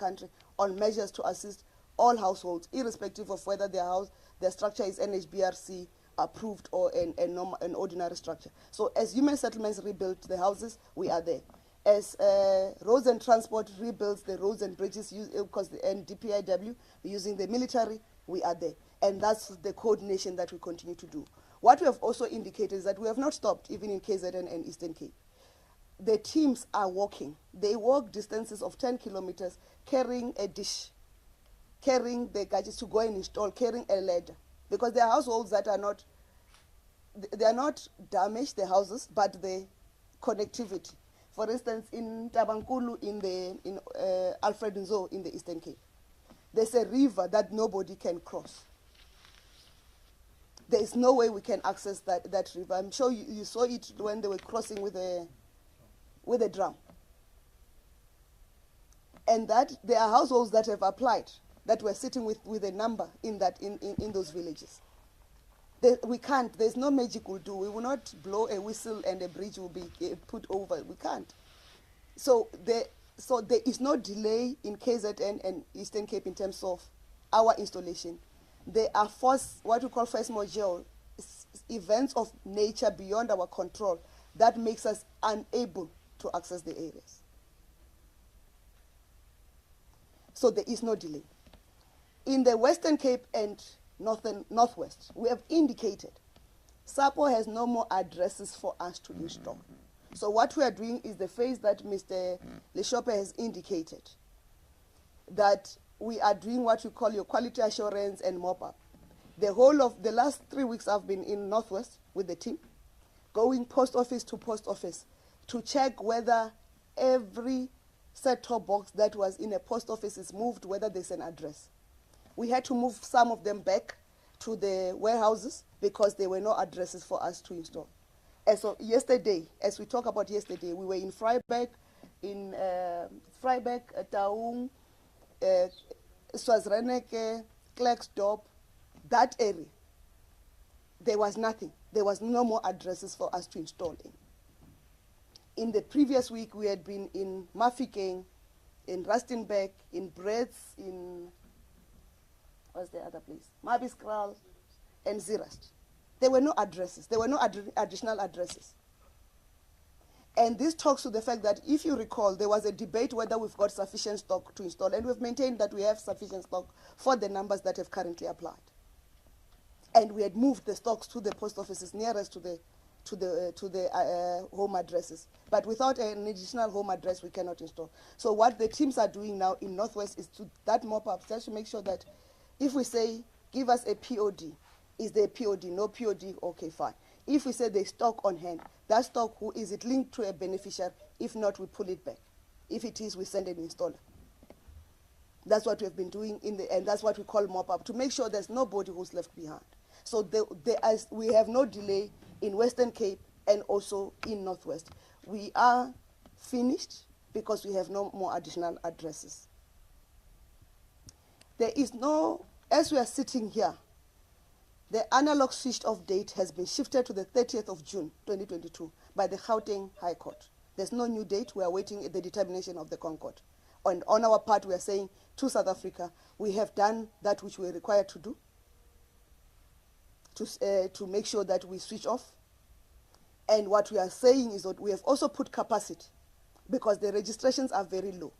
country on measures to assist all households, irrespective of whether their structure is NHBRC approved or an ordinary structure. So as human settlements rebuild the houses, we are there. As roads and transport rebuilds the roads and bridges, and DPIW using the military, we are there. And that's the coordination that we continue to do. What we have also indicated is that we have not stopped, even in KZN and Eastern Cape. The teams are walking. They walk distances of 10 kilometers, carrying a dish, carrying the gadgets to go and install, carrying a ladder. Because there are households that are not, they are not damaged, the houses, but the connectivity. For instance, in Tabankulu, in Alfred Nzo in the Eastern Cape, there's a river that nobody can cross. There is no way we can access that river. I'm sure you saw it when they were crossing with a drum. And that there are households that have applied, that were sitting with a number in those villages. We can't. There's no magic we'll do. We will not blow a whistle and a bridge will be put over. We can't. So there is no delay in KZN and Eastern Cape in terms of our installation. There are what we call force majeure, events of nature beyond our control that makes us unable to access the areas. So there is no delay. In the Western Cape and Northwest, we have indicated SAPO has no more addresses for us to install. So what we are doing is the phase that Mr. Leshope has indicated, that we are doing what we call your quality assurance and mop-up. The whole of the last 3 weeks I've been in Northwest with the team, going post office to post office to check whether every set-top box that was in a post office is moved, whether there's an address. We had to move some of them back to the warehouses because there were no addresses for us to install. And so yesterday, as we talk about yesterday, we were in Vryburg, Taung, Swazreneke, Klerksdorp, that area. There was nothing. There was no more addresses for us to install in. In the previous week, we had been in Mafikeng, in Rustenburg, in Bretz, in, what's the other place? Mabiskral, and Zirast. There were no addresses. There were no additional addresses. And this talks to the fact that, if you recall, there was a debate whether we've got sufficient stock to install, and we've maintained that we have sufficient stock for the numbers that have currently applied. And we had moved the stocks to the post offices nearest to the home addresses. But without an additional home address, we cannot install. So what the teams are doing now in Northwest is to that mop-up, just to make sure that if we say, give us a POD, is there a POD? No POD? Okay, fine. If we say there's stock on hand, that stock, who is it linked to a beneficiary? If not, we pull it back. If it is, we send an installer. That's what we've been doing and that's what we call mop-up, to make sure there's nobody who's left behind. So we have no delay in Western Cape and also in Northwest. We are finished because we have no more additional addresses. There is no, as we are sitting here, the analog switched off date has been shifted to the 30th of June, 2022 by the Gauteng High Court. There's no new date. We are waiting the determination of the Concord. And on our part, we are saying to South Africa, we have done that which we are required to do to make sure that we switch off. And what we are saying is that we have also put capacity because the registrations are very low.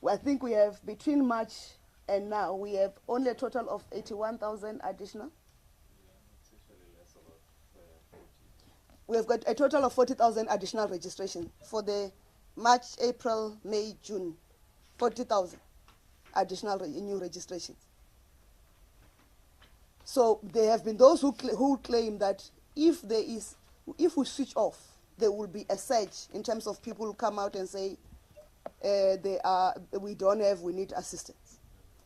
I think we have, between March and now, we have only a total of 81,000 additional. We have got a total of 40,000 additional registrations for the March, April, May, June, 40,000 additional new registrations. So there have been those who claim that if we switch off, there will be a surge in terms of people who come out and say, we don't have, we need assistance.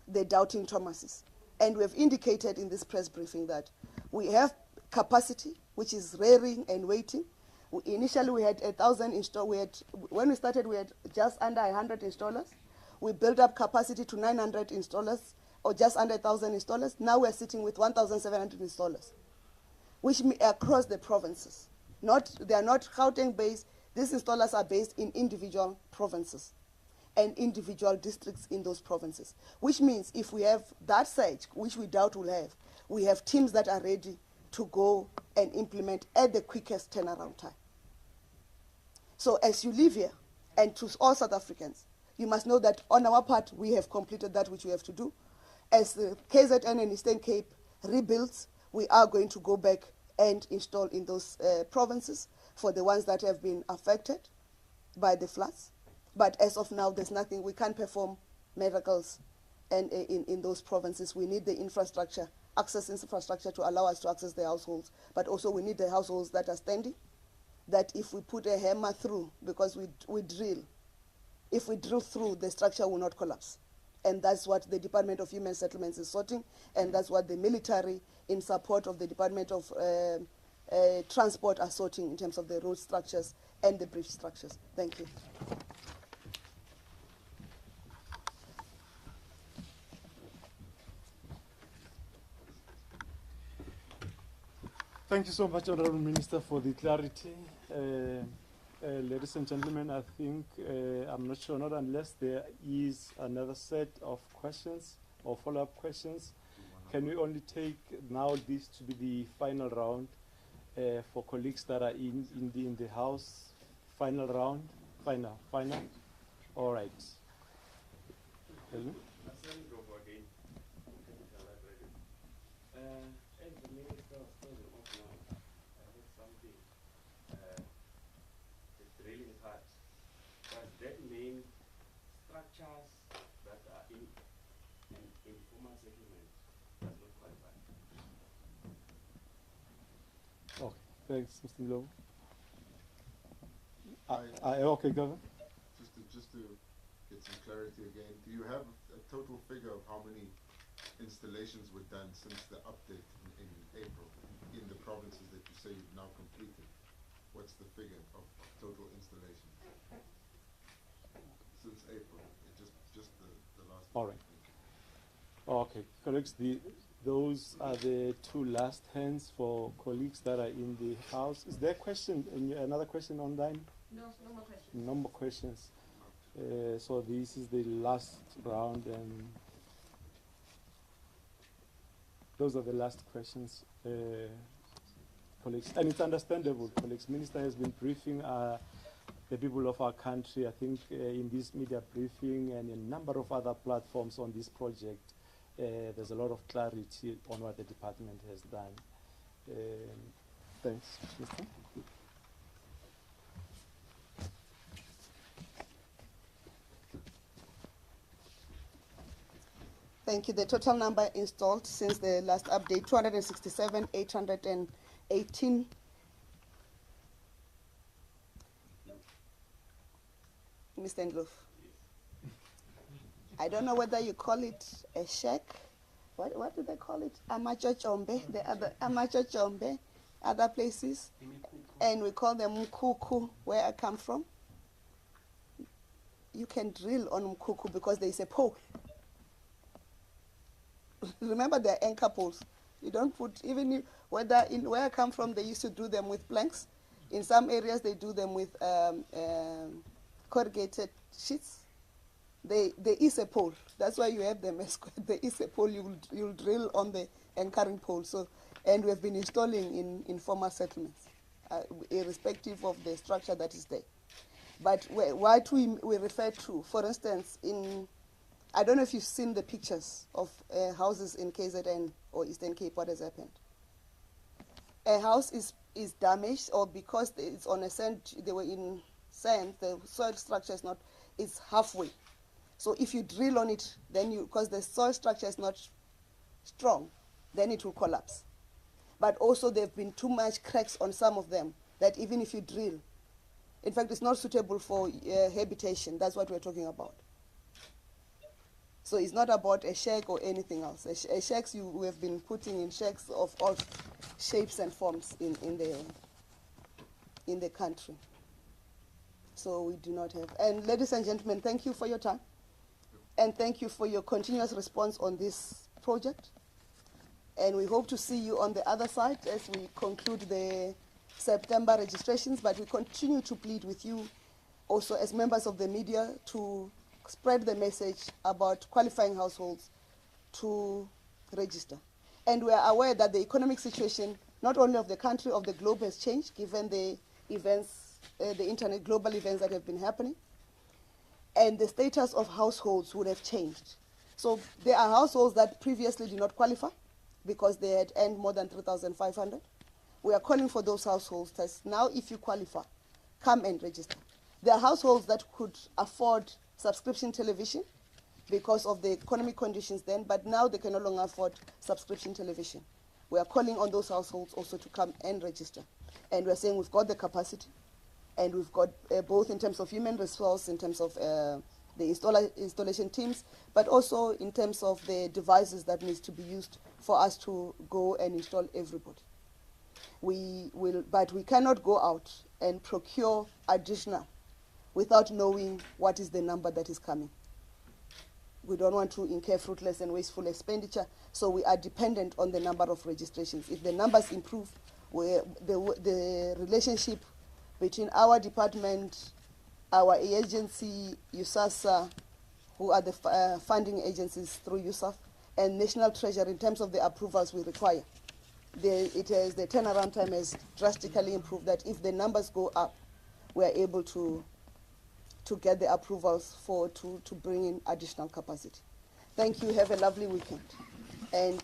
They're doubting Thomas's. And we have indicated in this press briefing that we have capacity, which is rearing and waiting. Initially, we had 1,000 installers. When we started, we had just under 100 installers. We built up capacity to 900 installers, or just under 1,000 installers. Now we're sitting with 1,700 installers, which across the provinces. They are not Gauteng based. These installers are based in individual provinces. and individual districts in those provinces. Which means if we have that surge, which we doubt we'll have, we have teams that are ready to go and implement at the quickest turnaround time. So as you live here, and to all South Africans, you must know that on our part, we have completed that which we have to do. As the KZN and Eastern Cape rebuilds, we are going to go back and install in those provinces for the ones that have been affected by the floods. But as of now, there's nothing. We can't perform miracles and in those provinces. We need the infrastructure, access infrastructure to allow us to access the households. But also we need the households that are standing, that if we put a hammer through, because we drill, if we drill through, the structure will not collapse. And that's what the Department of Human Settlements is sorting, and that's what the military, in support of the Department of Transport, are sorting in terms of the road structures and the bridge structures. Thank you. Thank you so much, Honourable Minister, for the clarity. Ladies and gentlemen, I think, I'm not sure, not unless there is another set of questions or follow-up questions. Can we only take now this to be the final round for colleagues that are in the House? Final round? Final? All right. That mean structures that are in an informal settlement does not qualify. Okay, thanks, Mr. Lowe. Okay, Governor. Just to get some clarity again, do you have a total figure of how many installations were done since the update in April in the provinces that you say you've now completed? What's the figure of total installations since April? Just the last. All right. Okay, colleagues, those are the two last hands for colleagues that are in the House. Is there a question, another question online? No, no more questions. No more questions. So this is the last round, and those are the last questions, colleagues. And it's understandable, colleagues. Minister has been briefing the people of our country, I think, in this media briefing and a number of other platforms on this project. There's a lot of clarity on what the department has done. Thanks, Mr. Thank you. The total number installed since the last update, 267, 818. Mr. Ndlovu, I don't know whether you call it a shack. What do they call it? Amachochombe, the other Amachochombe, other places. And we call them Mkuku, where I come from. You can drill on Mkuku because there is a pole. Remember, they're anchor poles. You don't put, even if, where I come from, they used to do them with planks. In some areas, they do them with corrugated sheets. There is a pole. That's why you have them. There is a pole. You'll drill on the anchoring pole. So, and we have been installing in informal settlements, irrespective of the structure that is there. But what we refer to, for instance, I don't know if you've seen the pictures of houses in KZN or Eastern Cape. What has happened? A house is damaged, or because it's on a sand, they were in sand, the soil structure is not, it's halfway. So if you drill on it, then because the soil structure is not strong, then it will collapse. But also there have been too much cracks on some of them that even if you drill, in fact, it's not suitable for habitation. That's what we're talking about. So it's not about a shack or anything else. Shacks, we have been putting in shacks of all shapes and forms in the country. So we do not have. And ladies and gentlemen, thank you for your time. And thank you for your continuous response on this project. And we hope to see you on the other side as we conclude the September registrations. But we continue to plead with you also as members of the media to spread the message about qualifying households to register. And we are aware that the economic situation, not only of the country, of the globe has changed, given the events, the internet global events that have been happening. And the status of households would have changed. So there are households that previously did not qualify because they had earned more than 3,500. We are calling for those households that now, if you qualify, come and register. There are households that could afford subscription television because of the economic conditions then, but now they can no longer afford subscription television. We are calling on those households also to come and register. And we're saying we've got the capacity, and we've got both in terms of human resource, in terms of the installation teams, but also in terms of the devices that needs to be used for us to go and install everybody. But we cannot go out and procure additional without knowing what is the number that is coming. We don't want to incur fruitless and wasteful expenditure, so we are dependent on the number of registrations. If the numbers improve, the relationship between our department, our agency, USASA, who are the funding agencies through USAF, and National Treasury in terms of the approvals we require. The turnaround time has drastically improved, that if the numbers go up, we are able to get the approvals to bring in additional capacity. Thank you. Have a lovely weekend. And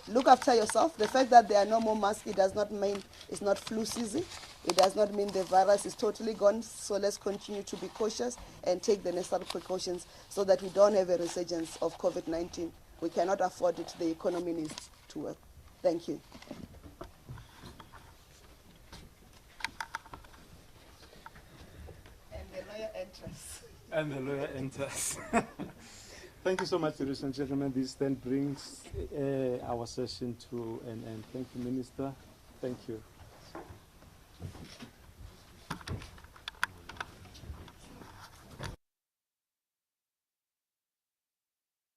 look after yourself. The fact that there are no more masks, it does not mean it's not flu season. It does not mean the virus is totally gone. So let's continue to be cautious and take the necessary precautions so that we don't have a resurgence of COVID-19. We cannot afford it. The economy needs to work. Thank you. And the lawyer enters. And the lawyer enters. Thank you so much, ladies and gentlemen. This then brings our session to an end. Thank you, Minister. Thank you.